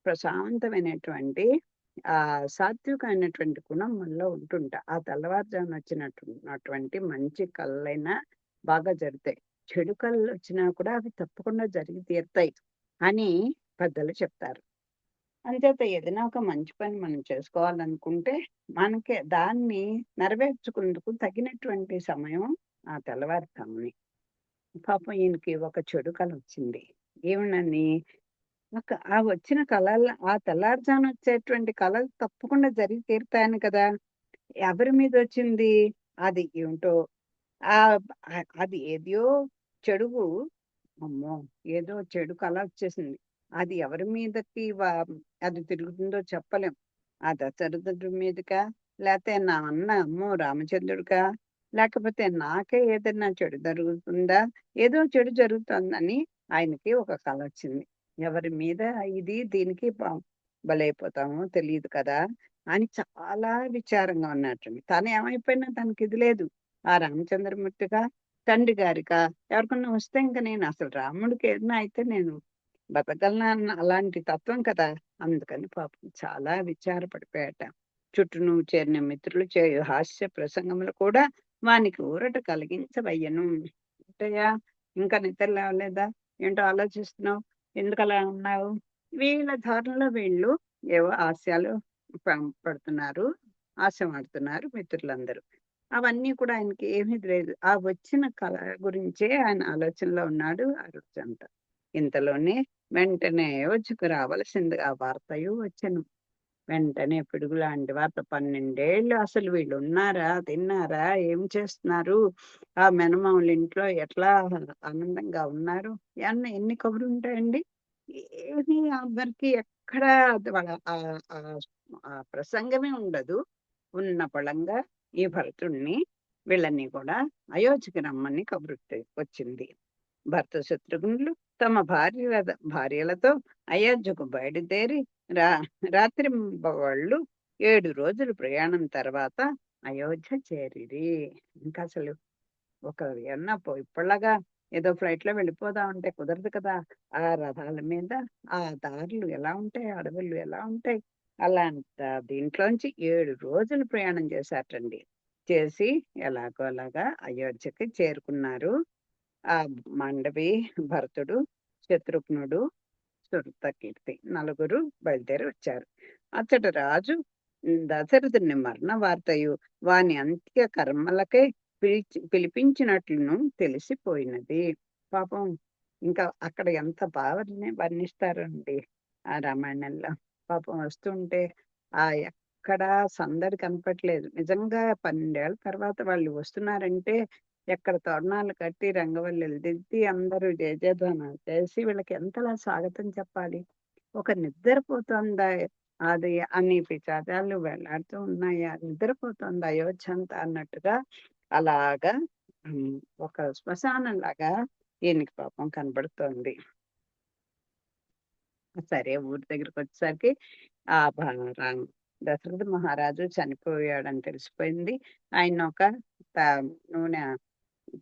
ప్రశాంతమైనటువంటి సాత్వికమైనటువంటి గుణం మనలో ఉంటుంట. ఆ తెల్లవారుజామున వచ్చినటువంటి మంచి కళ్ళైనా బాగా జరుగుతాయి. చెడు కళ్ళు వచ్చినా కూడా అవి తప్పకుండా జరిగి తీరుతాయి అని పెద్దలు చెప్తారు. అంచేత ఏదైనా ఒక మంచి పని మనం చేసుకోవాలనుకుంటే మనకి దాన్ని నెరవేర్చుకుందుకు తగినటువంటి సమయం ఆ తెల్లవారుజాముని. పాపం ఈయనకి ఒక చెడు కళ వచ్చింది. ఏమనని ఆ వచ్చిన ఆ తెల్లారుజామున వచ్చేటువంటి కళలు తప్పకుండా జరిగి తీరుతాయని కదా! ఎవరి మీద వచ్చింది? అది ఏమిటో అది ఏదో చెడుగు అమ్మో! ఏదో చెడు కళ వచ్చేసింది. అది ఎవరి మీదకి అది తిరుగుతుందో చెప్పలేం. ఆ దశరథుడి మీదకా? లేతే నా అన్న అమ్మో రామచంద్రుడికా? లేకపోతే నాకే ఏదైనా చెడు జరుగుతుందా? ఏదో చెడు జరుగుతుందని ఆయనకి ఒక కల వచ్చింది. ఎవరి మీద దీనికి బలైపోతామో తెలీదు కదా! అని చాలా విచారంగా ఉన్నట్టుంది. తను ఏమైపోయినా తనకి ఇది లేదు. ఆ రామచంద్రమూర్తిగా, తండ్రి గారికా ఎవరికన్నా వస్తే ఇంక నేను అసలు రాముడికి ఏదైనా అయితే నేను బతకగలనా అన్న అలాంటి తత్వం కదా! అందుకని పాపం చాలా విచారపడిపోయాట. చుట్టూను చేరిన మిత్రులు చేయు హాస్య ప్రసంగములు కూడా వానికి ఊరట కలిగించవయ్యను. ఏంటయ్యా ఇంకా నిద్ర లేవలేదా? ఏంటో ఆలోచిస్తున్నావు? ఎందుకలా ఉన్నావు? వీళ్ళ ధోరణిలో వీళ్ళు ఏవో హాస్యాలు పడుతున్నారు, హాస్యమాడుతున్నారు మిత్రులందరూ. అవన్నీ కూడా ఆయనకి ఏమీ లేదు. ఆ వచ్చిన కళ గురించే ఆయన ఆలోచనలో ఉన్నాడు ఆ రోజంతా. ఇంతలోనే వెంటనే అయోధ్యకు రావలసిందిగా వార్తయు వచ్చెను. వెంటనే పిడుగులాంటి వార్త. 12 ఏళ్ళు అసలు వీళ్ళు ఉన్నారా? తిన్నారా? ఏం చేస్తున్నారు? ఆ మేనమామల ఇంట్లో ఎట్లా ఆనందంగా ఉన్నారు? ఎన్ని కబుర్లు ఉంటాయండి? ఏది అందరికి ఎక్కడ అది వాళ్ళ ఆ ప్రసంగమే ఉండదు. ఉన్న పళంగా ఈ భరతుడిని వీళ్ళని కూడా అయోధ్యకి రమ్మని వచ్చింది. భర్త శత్రుఘ్నులు తమ భార్యలతో అయోధ్యకు బయలుదేరి రా రాత్రింబవళ్ళు 7 రోజులు ప్రయాణం తర్వాత అయోధ్య చేరిరి. ఇంకా అసలు ఒక ఏమన్నా ఇప్పటిలాగా ఏదో ఫ్లైట్‌లో వెళ్ళిపోదాం అంటే కుదరదు కదా! ఆ రథాల మీద ఆ దారులు ఎలా ఉంటాయి, అడవులు ఎలా ఉంటాయి. అలాంట దీంట్లోంచి 7 రోజులు ప్రయాణం చేశారటండి. చేసి ఎలాగో అలాగా అయోధ్యకి చేరుకున్నారు. ఆ మాండవి, భరతుడు, శత్రుఘ్నుడు, శృతకీర్తి నలుగురు బయలుదేరి వచ్చారు. అచ్చట రాజు దశరథుని మరణ వార్తయు వాని అంత్య కర్మలకై పిలిపించినట్లును తెలిసిపోయినది. పాపం ఇంకా అక్కడ ఎంత బాగా వర్ణిస్తారండి ఆ రామాయణంలో. పాపం వస్తుంటే ఎక్కడా సందడి కనపట్లేదు. నిజంగా 12 ఏళ్ల తర్వాత వాళ్ళు వస్తున్నారంటే ఎక్కడ తోరణాలు కట్టి రంగవల్లులు దిద్ది అందరూ జయజయధ్వానాలు చేసి వీళ్ళకి ఎంతలా స్వాగతం చెప్పాలి. ఒక నిద్రపోతోందా అది అన్ని పిశాచాలు వేలాడుతూ ఉన్నాయా, నిద్రపోతోంది అయోధ్య అంతా అన్నట్టుగా అలాగా ఒక శ్మశానంలాగా ఈయనకి పాపం కనబడుతోంది. సరే ఊరి దగ్గరకొచ్చేసరికి ఆ భ రా దశరథ మహారాజు చనిపోయాడని తెలిసిపోయింది. ఆయన్నొక త నూనె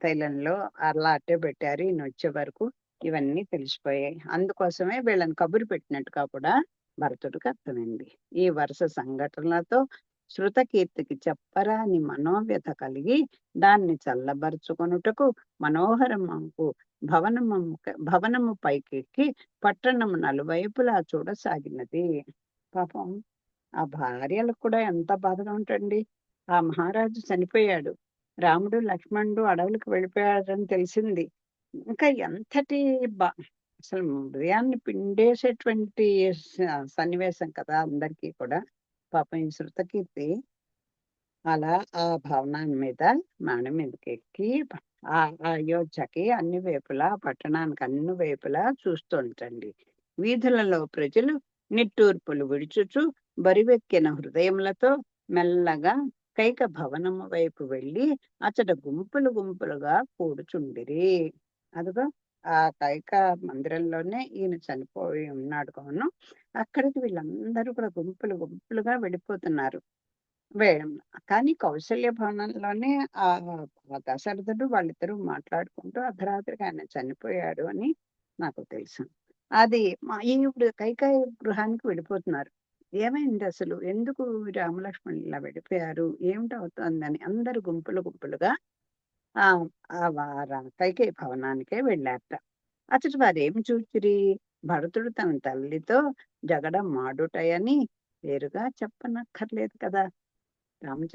తైలంలో అలా అట్టే పెట్టారు. ఈయనొచ్చే వరకు ఇవన్నీ తెలిసిపోయాయి. అందుకోసమే వీళ్ళని కబురు పెట్టినట్టుగా కూడా భరతుడికి అర్థమైంది. ఈ వరుస సంఘటనలతో శృతకీర్తికి చెప్పరాని మనోవ్యథ కలిగి దాన్ని చల్లబరుచుకొనుటకు మనోహరమంపు భవనము పైకెక్కి పట్టణము నలువైపులా చూడసాగినది. పాపం ఆ భార్యలకు కూడా ఎంత బాధగా ఉంటండి. ఆ మహారాజు చనిపోయాడు. రాముడు, లక్ష్మణుడు అడవులకు వెళ్ళిపోయారని తెలిసింది. ఇంకా ఎంతటి బ అసలు హృదయాన్ని పిండేసేటువంటి సన్నివేశం కదా అందరికీ కూడా. పాపం ఈ శృతకీర్తి అలా ఆ భవనాన్ని మీద మేడ మీదకెక్కి ఆ ఆ అయోధ్యకి అన్ని వైపులా, పట్టణానికి అన్ని వైపులా చూస్తోంటండి. వీధులలో ప్రజలు నిట్టూర్పులు విడుచుచు బరువెక్కిన హృదయములతో మెల్లగా కైక భవనము వైపు వెళ్ళి అచ్చట గుంపులు గుంపులుగా కూడుచుండిరి. అదిగో ఆ కైక మందిరంలోనే ఈయన చనిపోయి ఉన్నాడు కావును అక్కడికి వీళ్ళందరూ కూడా గుంపులు గుంపులుగా వెళ్ళిపోతున్నారు. వే కానీ కౌసల్య భవనంలోనే దశరథుడు వాళ్ళిద్దరూ మాట్లాడుకుంటూ అర్ధరాత్రికి ఆయన చనిపోయాడు అని నాకు తెలుసు. అది ఈవిడ కైకేయి గృహానికి వెళ్ళిపోతున్నారు. ఏమైంది అసలు? ఎందుకు రామలక్ష్మణులు ఇలా వెళ్ళిపోయారు? ఏమిటవుతోందని అందరూ గుంపులు గుంపులుగా ఆహ్, ఆ వ ర కైకేయి భవనానికే వెళ్ళారట. అచ్చట వారేమి చూచిరి? భరతుడు తన తల్లితో జగడమాడుటయని వేరుగా చెప్పనక్కర్లేదు కదా! రామచ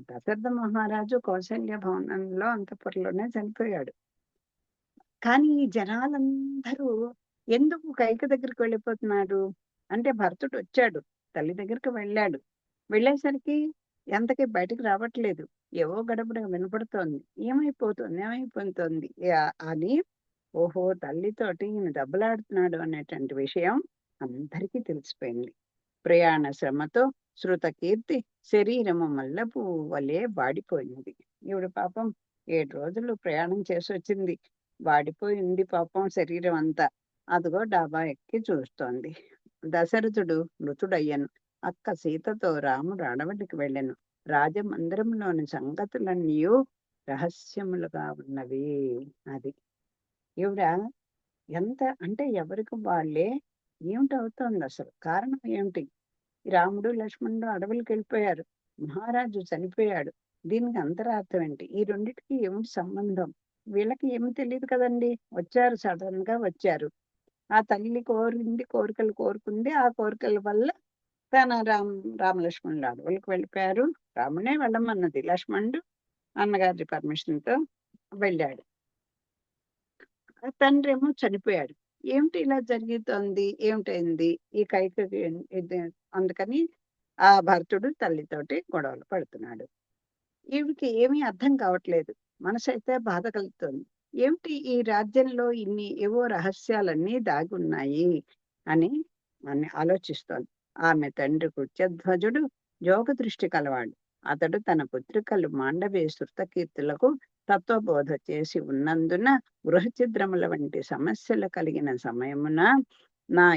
దశరథ మహారాజు కౌసల్య భవనంలో అంతఃపురంలోనే చనిపోయాడు. కానీ ఈ జనాలందరూ ఎందుకు కైక దగ్గరికి వెళ్ళిపోతున్నాడు? అంటే భరతుడు వచ్చాడు. తల్లి దగ్గరికి వెళ్ళాడు. వెళ్ళేసరికి ఎంతకి బయటకి రావట్లేదు. ఏవో గడబడ వినపడుతోంది. ఏమైపోతుంది అని ఓహో! తల్లితోటి ఈయన దెబ్బలాడుతున్నాడు అనేటువంటి విషయం అందరికీ తెలిసిపోయింది. ప్రయాణ శ్రమతో శృతకీర్తి శరీరము మల్లెపువ్వు వలె వాడిపోయింది. ఈవిడ పాపం 7 రోజులు ప్రయాణం చేసొచ్చింది. వాడిపోయింది పాపం శరీరం అంతా. అదిగో డాబా ఎక్కి చూస్తోంది. దశరథుడు మృతుడయ్యను. అక్క సీతతో రాముడు అడవులకు వెళ్ళెను. రాజమందిరంలోని సంగతులన్నీయు రహస్యములుగా ఉన్నవి. అది. ఈవిడ ఎంత అంటే ఎవరికి వాళ్ళే ఏమిటవుతోందసలు? కారణం ఏమిటి? రాముడు, లక్ష్మణుడు అడవులకెళ్ళిపోయారు. మహారాజు చనిపోయాడు. దీనికి అంతరార్థం ఏంటి? ఈ రెండిటికి ఏమిటి సంబంధం? వీళ్ళకి ఏమి తెలీదు కదండీ! వచ్చారు సడెన్‌గా వచ్చారు. ఆ తల్లి కోరికలు కోరుకుంది. ఆ కోరికల వల్ల తన రామలక్ష్మణులు అడవులకు వెళ్ళిపోయారు. రాముడినే వెళ్ళమన్నది. లక్ష్మణుడు అన్నగారి పర్మిషన్‌తో వెళ్ళాడు. తండ్రేమో చనిపోయాడు. ఏమిటి ఇలా జరుగుతోంది? ఏమిటయింది? ఈ కైకేయి ఇది అందుకని ఆ భరతుడు తల్లితోటి గొడవలు పడుతున్నాడు. ఈవిడకి ఏమీ అర్థం కావట్లేదు. మనసైతే బాధ కలుగుతోంది. ఏమిటి ఈ రాజ్యంలో ఇన్ని ఏవో రహస్యాలన్నీ దాగున్నాయి అని అని ఆలోచిస్తోంది. ఆమె తండ్రి కృత్యధ్వజుడు యోగదృష్టి కలవాడు. అతడు తన పుత్రికలు మాండవి శృతకీర్తులకు తత్వబోధ చేసి ఉన్నందున గృహఛిద్రముల వంటి సమస్యలు కలిగిన సమయమున ఆ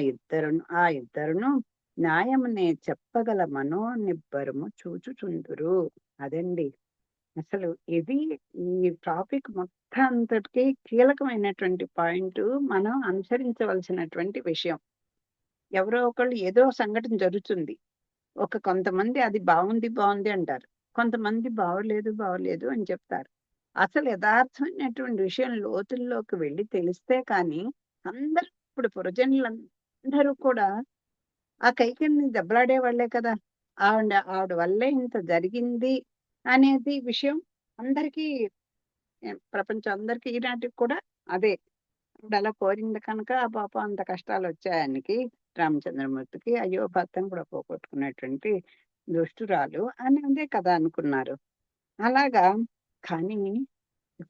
ఇద్దరును న్యాయమునే చెప్పగల మనోనిబ్బరము చూచుచుందురు. అదండి. అసలు ఇది ఈ టాపిక్ మొత్తం అంతటికి కీలకమైనటువంటి పాయింట్. మనం అనుసరించవలసినటువంటి విషయం. ఎవరో ఒకళ్ళు ఏదో సంఘటన జరుగుతుంది. కొంతమంది అది బావుంది, బావుంది అంటారు. కొంతమంది బాగోలేదు అని చెప్తారు. అసలు యథార్థమైనటువంటి విషయం లోతుల్లోకి వెళ్లి తెలిస్తే కానీ ఇప్పుడు పురజనులందరూ కూడా ఆ కైకేయిని దెబ్బలాడేవాళ్లే కదా! ఆవిడ వల్లే ఇంత జరిగింది అనేది విషయం అందరికీ, ప్రపంచం అందరికీ ఈనాటికి కూడా అదే. ఆవిడలా కోరింది కనుక ఆ పాపం అంత కష్టాలొచ్చాయి ఆయనకి, రామచంద్రమూర్తికి. అయ్యో! భర్తను కూడా పోగొట్టుకున్నటువంటి దుష్టురాలు అని అదే కదా అనుకున్నారు. అలాగా. కానీ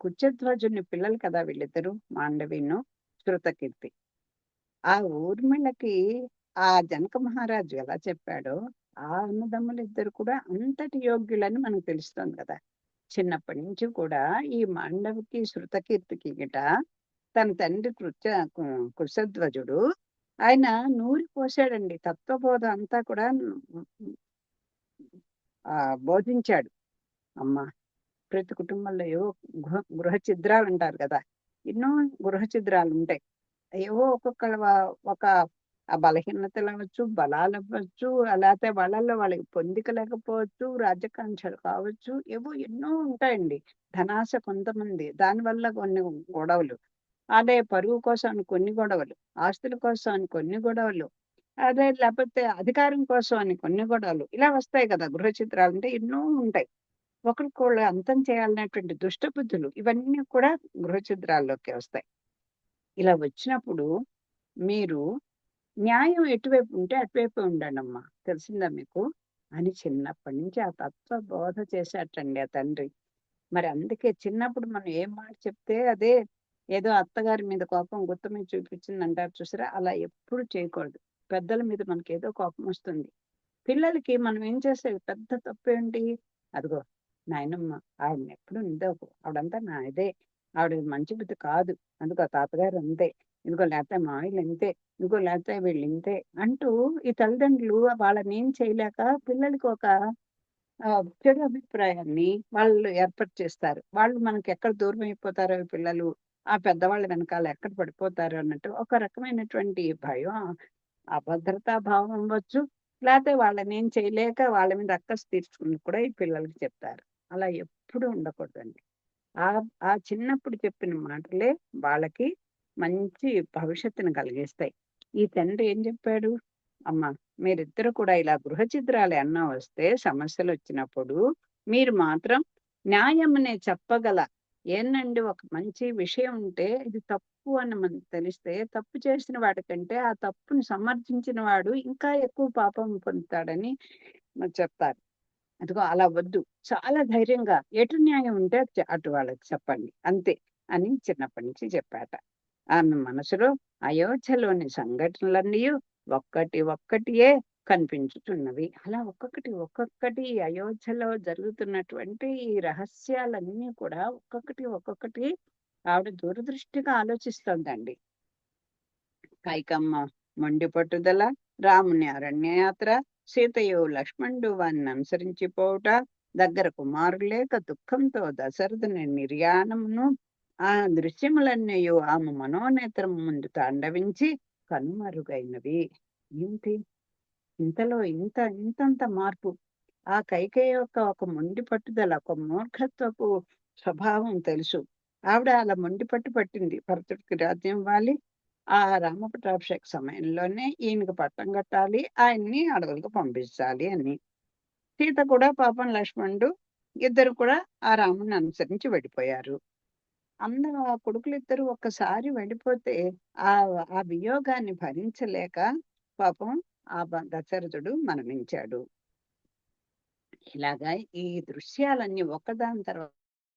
కుచధ్వజుని పిల్లలు కదా వీళ్ళిద్దరూ, మాండవిను, శృతకీర్తి. ఆ ఊర్మిళకి ఆ జనక మహారాజు ఎలా చెప్పాడో, ఆ అన్నదమ్ములిద్దరు కూడా అంతటి యోగ్యులని మనకు తెలుస్తోంది కదా! చిన్నప్పటి నుంచి కూడా ఈ మాండవికి, శృతకీర్తికి తన తండ్రి కుశధ్వజుడు ఆయన నూరి పోసాడండి. తత్వబోధ అంతా కూడా బోధించాడు. అమ్మా, ప్రతి కుటుంబంలో ఏవో గృహ ఛిద్రాలు అంటారు కదా! ఎన్నో గృహ ఛిద్రాలు ఉంటాయి. ఏవో ఒక్కొక్కళ్ళ ఒక బలహీనతలవ్వచ్చు, బలాలవ్వచ్చు, లేతే వాళ్ళల్లో వాళ్ళకి పొందిక లేకపోవచ్చు, రాజ్యకాంక్షలు కావచ్చు, ఏవో ఎన్నో ఉంటాయండి. ధనాశ కొంతమంది, దానివల్ల కొన్ని గొడవలు. అదే పరువు కోసం అని కొన్ని గొడవలు, ఆస్తుల కోసం అని కొన్ని గొడవలు, అదే లేకపోతే అధికారం కోసం అని కొన్ని గొడవలు. ఇలా వస్తాయి కదా! గృహ చిత్రాలు అంటే ఎన్నో ఉంటాయి. ఒకరికొకళ్ళు అంతం చేయాలనేటువంటి దుష్ట బుద్ధులు ఇవన్నీ కూడా గృహ చిత్రాల్లోకే వస్తాయి. ఇలా వచ్చినప్పుడు మీరు న్యాయం ఎటువైపు ఉంటే అటువైపే ఉండండమ్మా. తెలిసిందా మీకు? అని చిన్నప్పటి నుంచి ఆ తత్వ బోధ చేశాటండి ఆ తండ్రి. మరి అందుకే చిన్నప్పుడు మనం ఏం మాట చెప్తే అదే. ఏదో అత్తగారి మీద కోపం గుత్త మీద చూపించిందంటారు చూసారా? అలా ఎప్పుడు చేయకూడదు. పెద్దల మీద మనకేదో కోపం వస్తుంది. పిల్లలకి మనం ఏం చేసేది పెద్ద తప్పేంటి? అదిగో నాయనమ్మ ఆవిడనెప్పుడు నిందకు. ఆవిడంతా నాదే. ఆవిడ మంచి బుద్ధి కాదు. అందుకో తాతగారు అంతే. ఇదిగో లేతే మావయ్యలు ఇంతే. ఇదిగో లేతే వీళ్ళింతే అంటూ ఈ తల్లిదండ్రులు వాళ్ళనేం చేయలేక పిల్లలకి ఒక చెడు అభిప్రాయాన్ని వాళ్ళు ఏర్పాటు చేస్తారు. వాళ్ళు మనకెక్కడ దూరమైపోతారో ఈ పిల్లలు, ఆ పెద్దవాళ్ళ వెనకాల ఎక్కడ పడిపోతారో అన్నట్టు ఒక రకమైనటువంటి భయం, అభద్రతా భావం అవ్వచ్చు. లేతే వాళ్ళనేం చేయలేక వాళ్ళ మీద అక్కసు తీర్చుకుని కూడా ఈ పిల్లలకి చెప్తారు. అలా ఎప్పుడూ ఉండకూడదండి. ఆ ఆ చిన్నప్పుడు చెప్పిన మాటలే వాళ్ళకి మంచి భవిష్యత్తును కలిగిస్తాయి. ఈ తండ్రి ఏం చెప్పాడు? అమ్మా, మీరిద్దరు కూడా ఇలా గృహ ఛిద్రాలు ఏమన్నా వస్తే, సమస్యలొచ్చినప్పుడు మీరు మాత్రం న్యాయమనే చెప్పగల ఏందండి ఒక మంచి విషయం ఉంటే ఇది తప్పు అని మనకు తెలిస్తే, తప్పు చేసిన వాడికంటే ఆ తప్పుని సమర్థించిన వాడు ఇంకా ఎక్కువ పాపం పొందుతాడని చెప్తారు. అదిగో అలా వద్దు. చాలా ధైర్యంగా ఎటు న్యాయం ఉంటే అటు వాళ్ళకి చెప్పండి. అంతే అని చిన్నప్పటి నుంచి చెప్పాట. ఆమె మనసులో అయోధ్యలోని సంఘటనలన్నీయు ఒక్కటియే కనిపించుచున్నవి. అలా ఒక్కొక్కటి అయోధ్యలో జరుగుతున్నటువంటి ఈ రహస్యాలన్నీ కూడా ఒక్కొక్కటి ఆవిడ దూరదృష్టిగా ఆలోచిస్తోందండి. కైకమ్మ మొండి పట్టుదల, రాముని అరణ్యయాత్ర, సీతయు లక్ష్మణుడు వారిని అనుసరించి పోవుట, దగ్గర కుమారులేక దుఃఖంతో దశరథుని నిర్యాణమును, ఆ దృశ్యములన్నయు ఆమె మనోనేత్రము ముందు తాండవించి కనుమరుగైనవి. ఏంటి ఇంతలో ఇంతంత మార్పు? ఆ కైకేయి యొక్క ఒక మొండి పట్టుదల, ఒక మూర్ఖత్వపు స్వభావం తెలుసు. ఆవిడ అలా మొండి పట్టింది. భరతుడికి రాజ్యం ఇవ్వాలి, ఆ రామపట్టాభిషేక సమయంలోనే ఈయనకి పట్టం కట్టాలి, ఆయన్ని అడవులకు పంపించాలి అని. సీత కూడా పాపం లక్ష్మణుడు ఇద్దరు కూడా ఆ రాముని అనుసరించి వెళ్ళిపోయారు. అందరూ ఆ కొడుకులిద్దరూ ఒక్కసారి వెళ్ళిపోతే ఆ ఆ వియోగాన్ని భరించలేక పాపం దశరథుడు మరణించాడు. ఇలాగా ఈ దృశ్యాలన్నీ ఒకదాని తర్వాత